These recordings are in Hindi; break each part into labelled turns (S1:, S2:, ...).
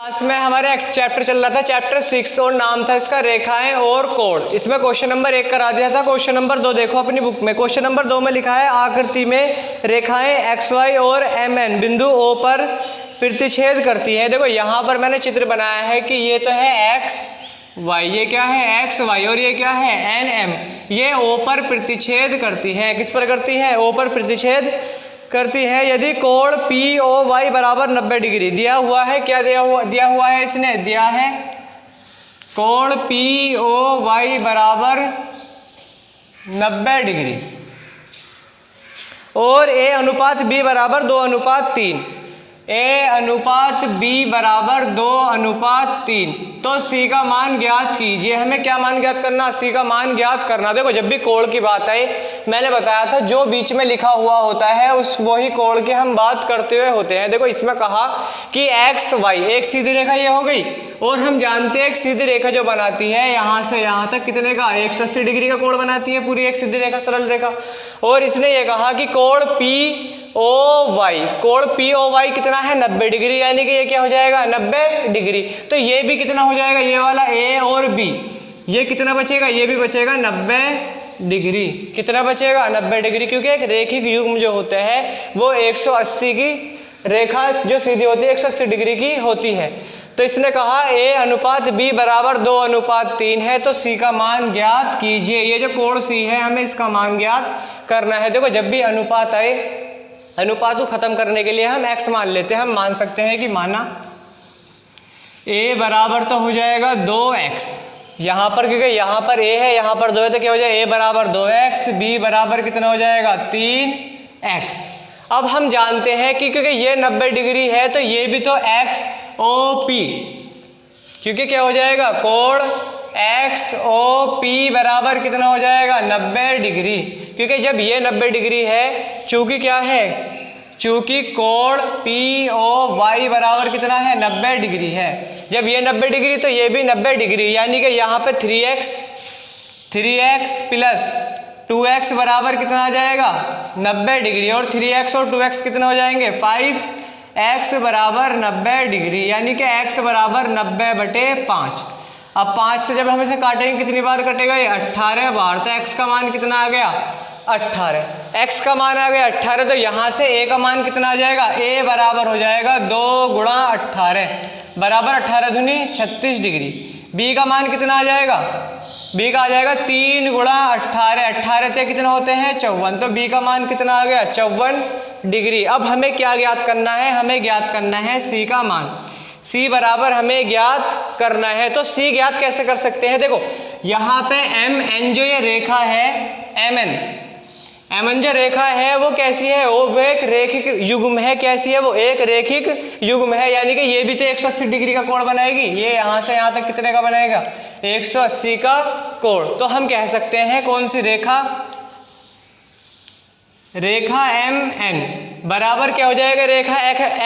S1: क्लास में हमारे एक्स चैप्टर चल रहा था, चैप्टर 6, और नाम था इसका रेखाएं और कोण। इसमें क्वेश्चन नंबर 1 करा दिया था। क्वेश्चन नंबर 2 देखो अपनी बुक में। क्वेश्चन नंबर 2 में लिखा है आकृति में रेखाएं XY और MN बिंदु O पर प्रतिच्छेद करती है। देखो यहाँ पर मैंने चित्र बनाया है कि ये तो है XY, ये क्या है XY, और ये क्या है NM। ये O पर प्रतिच्छेद करती है। किस पर करती है? O पर प्रतिच्छेद करती है। यदि कोण POY बराबर 90 डिग्री दिया हुआ है, क्या दिया हुआ है इसने दिया है कोण POY बराबर 90 डिग्री और A अनुपात B बराबर 2:3, A अनुपात B बराबर 2:3, तो C का मान ज्ञात कीजिए। हमें क्या मान ज्ञात करना? C का मान ज्ञात करना। देखो जब भी कोण की बात आई, मैंने बताया था जो बीच में लिखा हुआ होता है उस वही कोण की हम बात करते हुए होते हैं। देखो इसमें कहा कि XY एक सीधी रेखा ये हो गई, और हम जानते हैं एक सीधी रेखा जो बनाती है यहाँ से यहाँ तक कितने का 180 डिग्री का कोण बनाती है पूरी एक सीधी रेखा, सरल रेखा। और इसने ये कहा कि कोण POY कितना है 90 डिग्री, यानी कि ये क्या हो जाएगा 90 डिग्री। तो ये भी कितना हो जाएगा, ये वाला A और B, ये कितना बचेगा? ये भी बचेगा 90 डिग्री। कितना बचेगा? 90 डिग्री, क्योंकि एक रेखिक युग्म जो होते हैं वो 180 की रेखा जो सीधी होती है 180 डिग्री की होती है। तो इसने कहा A अनुपात B बराबर 2:3 है, तो C का मान ज्ञात कीजिए। ये जो कोण C है हमें इसका मान ज्ञात करना है। देखो जब भी अनुपात आए, अनुपात को खत्म करने के लिए हम x मान लेते हैं। हम मान सकते हैं कि माना A बराबर तो हो जाएगा 2x, यहाँ पर क्योंकि यहाँ पर A है यहाँ पर 2 है, तो क्या हो जाएगा A बराबर 2x, B बराबर कितना हो जाएगा 3x। अब हम जानते हैं कि क्योंकि ये 90 डिग्री है तो ये भी तो XOP, क्योंकि क्या हो जाएगा कोण XOP बराबर कितना हो जाएगा 90 डिग्री। क्योंकि जब ये 90 डिग्री है, चूंकि क्या है, चूंकि कोण POY बराबर कितना है 90 डिग्री है। जब ये 90 डिग्री तो ये भी 90 डिग्री, यानी कि यहाँ पे 3x प्लस 2x बराबर कितना आ जाएगा 90 डिग्री, और 3x और 2x कितना हो जाएंगे 5x बराबर 90 डिग्री, यानी कि x बराबर 90/5। अब 5 से जब हम इसे काटेंगे कितनी बार कटेगा? ये 18 बार। तो x का मान कितना आ गया 18, x का मान आ गया 18। तो यहाँ से a का मान कितना आ जाएगा? a बराबर हो जाएगा 2 × 18 बराबर 18 दूनी 36 डिग्री। b का मान कितना आ जाएगा? b का आ जाएगा 3 × 18, 18 से कितना होते हैं 54, तो b का मान कितना आ गया 54 डिग्री। अब हमें क्या ज्ञात करना है? हमें ज्ञात करना है c का मान। c बराबर हमें ज्ञात करना है। तो c ज्ञात कैसे कर सकते हैं? देखो यहाँ पे MN जो ये रेखा है, MN जो रेखा है वो कैसी है? वो एक रेखिक युग्म है। कैसी है? वो एक रेखिक युग्म है, यानी कि ये भी तो 180 डिग्री का कोण बनाएगी। ये यहाँ से यहाँ तक कितने का बनाएगा 180 का कोण। तो हम कह सकते हैं कौन सी रेखा? रेखा MN बराबर क्या हो जाएगा? रेखा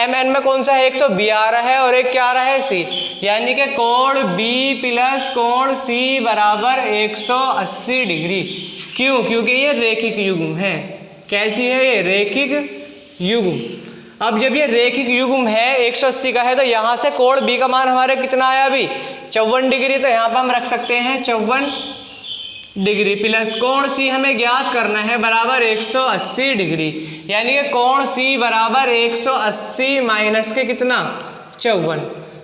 S1: MN में कौन सा है? एक तो B आ रहा है और एक क्या आ रहा है C, यानी कि कोण B प्लस कोण C बराबर 180 डिग्री। क्यों? क्योंकि ये रेखिक युग्म है। कैसी है? ये रेखिक युग्म। अब जब ये रेखिक युग्म है 180 का है, तो यहाँ से कोण B का मान हमारे कितना आया अभी 54 डिग्री। तो यहाँ पर हम रख सकते हैं 54 डिग्री प्लस कोण C हमें ज्ञात करना है बराबर 180 डिग्री, यानी कि कोण C बराबर 180 माइनस के कितना 54।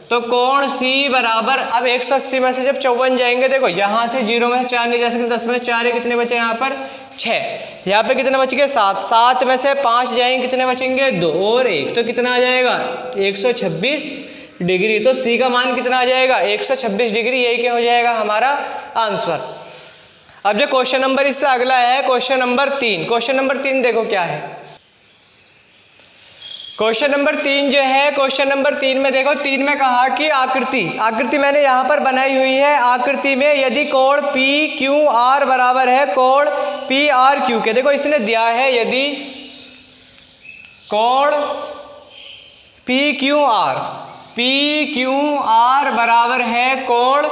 S1: तो कोण C बराबर, अब 180 में से जब 54 जाएंगे, देखो यहाँ से 0 में से 4 नहीं जा सकते, 10 में से 4 कितने बचे यहाँ पर 6, यहाँ पे कितने बच गए 7, 7 में से 5 जाएंगे कितने बचेंगे 2 और 1, तो कितना आ जाएगा 126 डिग्री। तो C का मान कितना आ जाएगा 126 डिग्री। यही क्या हो जाएगा हमारा आंसर। अब जो क्वेश्चन नंबर इससे अगला है क्वेश्चन नंबर 3। क्वेश्चन नंबर 3 देखो क्या है। क्वेश्चन नंबर 3 जो है, क्वेश्चन नंबर 3 में देखो 3 में कहा कि आकृति मैंने यहाँ पर बनाई हुई है। आकृति में यदि कोण PQR बराबर है कोण PRQ के, देखो इसने दिया है यदि कोण PQR बराबर है कोण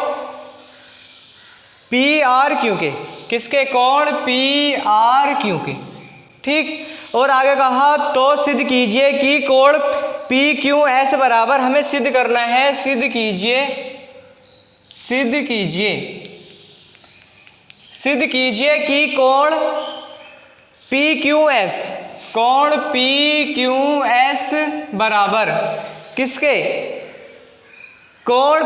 S1: PRQ के, किसके? कोण PRQ के। ठीक, और आगे कहा तो सिद्ध कीजिए कि कोण पी क्यू एस बराबर हमें सिद्ध करना है, सिद्ध कीजिए कि कोण पी क्यू एस बराबर किसके, कोण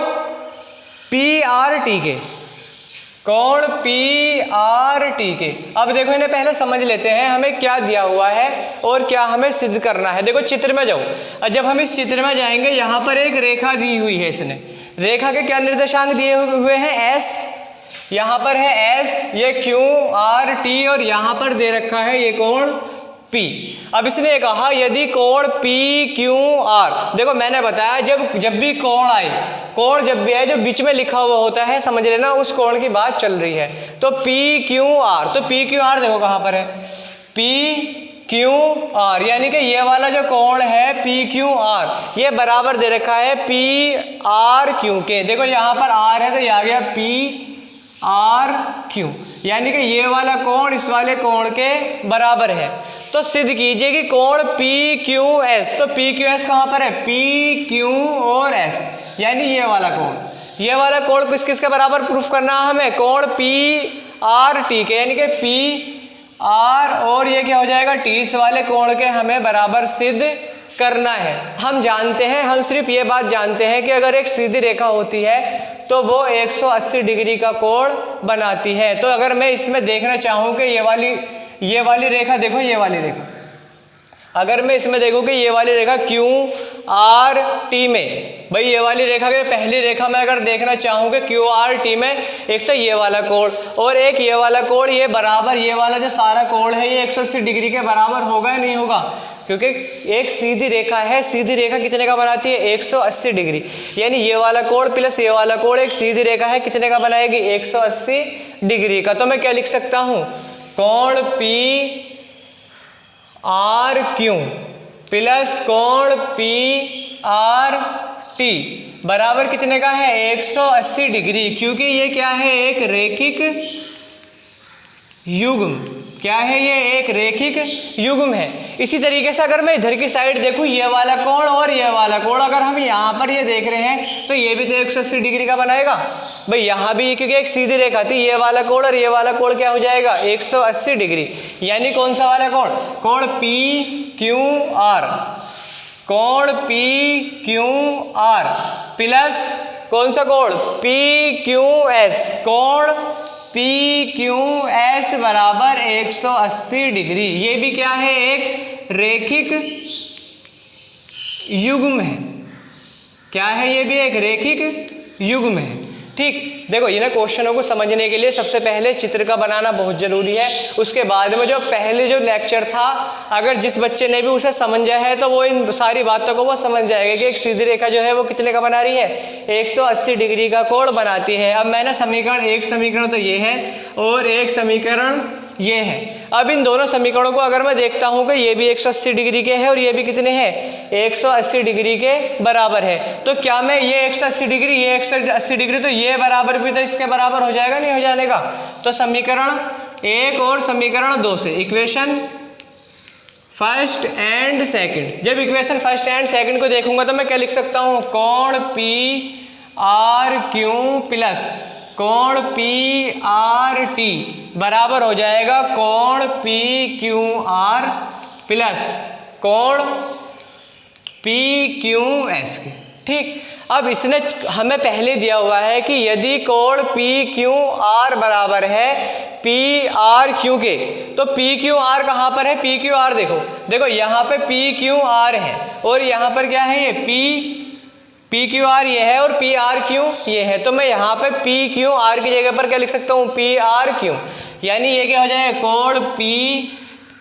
S1: पी आर टी के, कोण पी आर टी के। अब देखो इन्हें पहले समझ लेते हैं हमें क्या दिया हुआ है और क्या हमें सिद्ध करना है। देखो चित्र में जाओ, और जब हम इस चित्र में जाएंगे यहाँ पर एक रेखा दी हुई है, इसने रेखा के क्या निर्देशांक दिए हुए हैं, एस, यहाँ पर है एस, ये क्यू आर टी, और यहाँ पर दे रखा है ये कोण P। अब इसने कहा यदि कोण पी क्यू आर, देखो मैंने बताया जब भी कोण आए, कोण जब भी आए जो बीच में लिखा हुआ होता है समझ लेना उस कोण की बात चल रही है। तो पी क्यू आर, तो पी क्यू आर देखो कहाँ पर है, पी क्यू आर, यानी कि ये वाला जो कोण है पी क्यू आर, ये बराबर दे रखा है पी आर क्यू के। देखो यहाँ पर आर है तो ये आ गया पी आर क्यू, यानी कि ये वाला कोण इस वाले कोण के बराबर है। तो सिद्ध कीजिए कि कोण पी क्यू एस, तो पी क्यू एस कहाँ पर है, पी क्यू और एस, यानी ये वाला कोण किस किस के बराबर प्रूफ करना है हमें, कोण पी आर टी के, यानी कि पी आर और ये क्या हो जाएगा टी, इस वाले कोण के हमें बराबर सिद्ध करना है। हम जानते हैं, हम सिर्फ ये बात जानते हैं कि अगर एक सीधी रेखा होती है तो वो 180 डिग्री का कोण बनाती है। तो अगर मैं इसमें देखना चाहूँ कि ये वाली रेखा देखो, ये वाली रेखा, अगर मैं इसमें देखूँ कि ये वाली रेखा क्यू आर टी में, भाई ये वाली रेखा के पहली रेखा में अगर देखना चाहूँ कि क्यू आर टी में एक तो ये वाला कोण और एक ये वाला कोण, ये बराबर, ये वाला जो सारा कोण है ये 180 डिग्री के बराबर होगा या नहीं होगा, क्योंकि एक सीधी रेखा है, सीधी रेखा कितने का बनाती है, 180 डिग्री, यानी ये वाला कोण प्लस ये वाला कोण एक सीधी रेखा है, कितने का बनाएगी, 180 डिग्री का। तो मैं क्या लिख सकता हूँ, कोण पी आर क्यू प्लस कोण पी आर टी बराबर कितने का है, 180 डिग्री, क्योंकि ये क्या है, एक रैखिक युग्म, क्या है ये, एक रैखिक युग्म है। इसी तरीके से अगर मैं इधर की साइड देखूं, ये वाला कोण और ये वाला कोण अगर हम यहाँ पर ये देख रहे हैं तो ये भी तो 180 डिग्री का बनाएगा भाई, यहाँ भी क्योंकि एक सीधी रेखा थी, ये वाला कोण और ये वाला कोण क्या हो जाएगा, 180 डिग्री, यानी कौन सा वाला कोण, कोण पी क्यू आर, कोण पी क्यू आर प्लस कौन सा कोण, पी क्यू एस, कोण पी क्यू एस बराबर 180 डिग्री। ये भी क्या है, एक रैखिक युग्म है, क्या है, ये भी एक रैखिक युग्म है। ठीक, देखो इन क्वेश्चनों को समझने के लिए सबसे पहले चित्र का बनाना बहुत ज़रूरी है। उसके बाद में जो पहले जो लेक्चर था, अगर जिस बच्चे ने भी उसे समझा है तो वो इन सारी बातों को वो समझ जाएगा कि एक सीधी रेखा जो है वो कितने का बना रही है, 180 डिग्री का कोण बनाती है। अब मैंने समीकरण, एक समीकरण तो ये है और एक समीकरण ये है। अब इन दोनों समीकरणों को अगर मैं देखता हूँ कि ये भी 180 डिग्री के हैं और ये भी कितने हैं, 180 डिग्री के बराबर है, तो क्या मैं ये 180 डिग्री, ये 180 डिग्री, तो ये बराबर भी तो इसके बराबर हो जाएगा, नहीं हो जाने का। तो समीकरण एक और समीकरण दो से, इक्वेशन फर्स्ट एंड सेकंड, जब इक्वेशन फर्स्ट एंड सेकंड को देखूंगा तो मैं क्या लिख सकता हूँ, कोण पी आर क्यू प्लस कोण पी आर टी बराबर हो जाएगा कोण पी क्यू आर प्लस कोण पी क्यू एस के। ठीक, अब इसने हमें पहले दिया हुआ है कि यदि कोण पी क्यू आर बराबर है पी आर क्यू के, तो पी क्यू आर कहाँ पर है, पी क्यू आर देखो यहाँ पे पी क्यू आर है और यहाँ पर क्या है, ये पी क्यू आर ये है और पी आर क्यू ये है, तो मैं यहाँ पे पी क्यू आर की जगह पर क्या लिख सकता हूँ, पी आर क्यू, यानी ये क्या हो जाएगा, कोण पी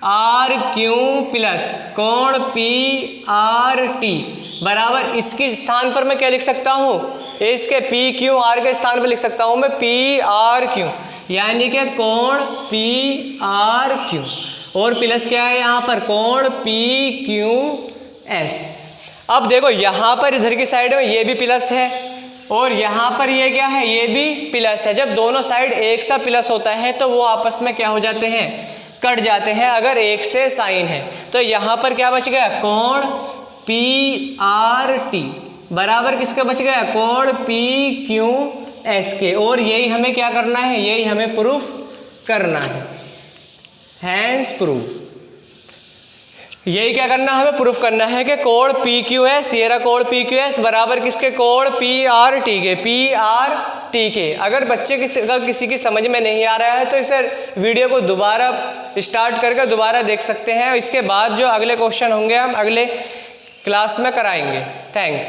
S1: आर क्यू प्लस कोण पी आर टी बराबर, इसके स्थान पर मैं क्या लिख सकता हूँ, इसके पी क्यू आर के स्थान पर लिख सकता हूँ मैं पी आर क्यू, यानी कि कोण पी आर क्यू और प्लस क्या है यहाँ पर, कोण पी क्यू एस। अब देखो यहाँ पर इधर की साइड में ये भी प्लस है और यहाँ पर ये क्या है, ये भी प्लस है। जब दोनों साइड एक सा प्लस होता है तो वो आपस में क्या हो जाते हैं, कट जाते हैं अगर एक से साइन है। तो यहाँ पर क्या बच गया, कोण पी आर टी बराबर किसका बच गया, कोण पी क्यू एस के। और यही हमें क्या करना है, यही हमें प्रूफ करना है, हैंस प्रूफ। यही क्या करना है, हमें प्रूफ करना है कि कोण पी क्यू एस, ये रहा कोण पी क्यू एस बराबर किसके, कोण पी आर टी के, पी आर टी के। अगर बच्चे किसी की समझ में नहीं आ रहा है तो इसे वीडियो को दोबारा स्टार्ट करके दोबारा देख सकते हैं। इसके बाद जो अगले क्वेश्चन होंगे हम अगले क्लास में कराएंगे। थैंक्स।